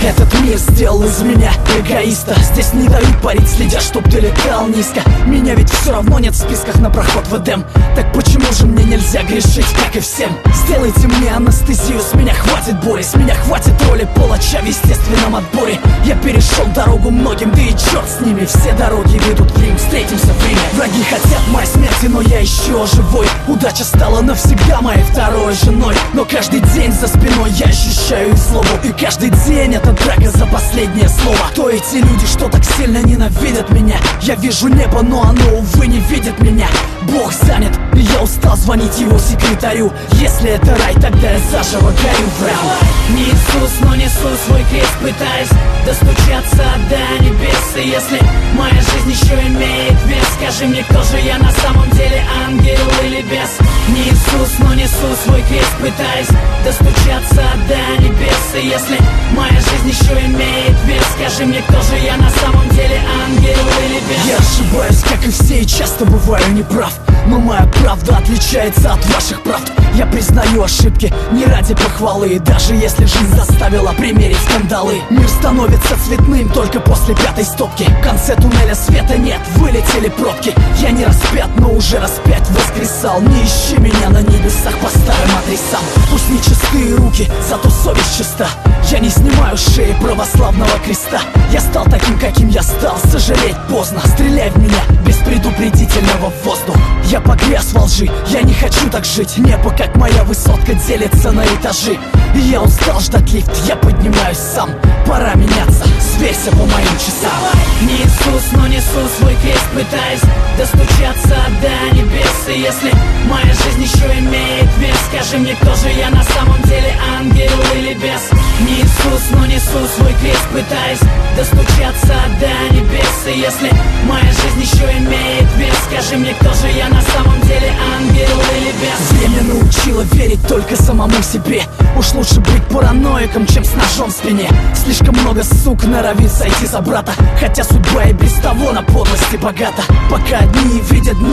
Этот мир сделал из меня эгоиста. Здесь не дают парить, следя, чтоб ты летал низко. Меня ведь все равно нет в списках на проход в Эдем. Так почему же мне нельзя грешить, как и всем? Сделайте мне анестезию, с меня хватит боли. С меня хватит роли палача в естественном отборе. Я перешел дорогу многим, да и черт с ними. Все дороги ведут в Рим, встретимся в Риме. Враги хотят моей смерти, но я еще живой. Удача стала навсегда моей второй женой. Но каждый день за спиной я ощущаю их злобу. И каждый день это драка за последнее слово. Кто эти люди, что так сильно ненавидят меня? Я вижу небо, но оно, увы, не видит меня. Бог занят, и я устал звонить его секретарю. Если это рай, тогда я заживо горю в раю. Не Иисус, но несу свой крест, пытаясь достучаться до небес. И если моя жизнь еще имеет вес, скажи мне, кто же я на самом деле, ангел или бес? Не Иисус, но несу свой крест, пытаясь достучаться до небес. И если моя жизнь еще имеет вес, скажи мне, кто же я на самом деле, ангел или бес? Я ошибаюсь, как и все, и часто бываю неправ. Но моя правда отличается от ваших правд. Я признаю ошибки не ради похвалы. И даже если жизнь заставила примерить скандалы, мир становится цветным только после пятой стопки. В конце туннеля света нет, вылетели пробки. Я не распят, но уже распять воскресал. Не ищи меня на небесах по старым адресам. Пусть не чистые руки, зато совесть чиста. Я не снимаю с шеи православного креста. Я стал таким, каким я стал, сожалеть поздно. Стреляй в меня без предупредительного в воздух. Я погряз во лжи, я не хочу так жить. Небо, как моя высотка, делится на этажи. И я устал ждать лифт, я поднимаюсь сам. Пора меняться, сверься по моим часам. Не Иисус, но несу свой крест, пытаясь достучаться до небес. И если моя жизнь еще имеет вес, скажи мне, кто же я на самом деле, ангел или бес? Не Иисус, но несу свой крест, пытаясь достучаться до небес. И если моя жизнь еще имеет вес, скажи мне, кто же я на самом деле, ангел или бес? Время научило верить только самому себе. Уж лучше быть параноиком, чем с ножом в спине. Слишком много сук норовит сойти за брата, хотя судьба и без того на подлости богата. Пока одни видят дни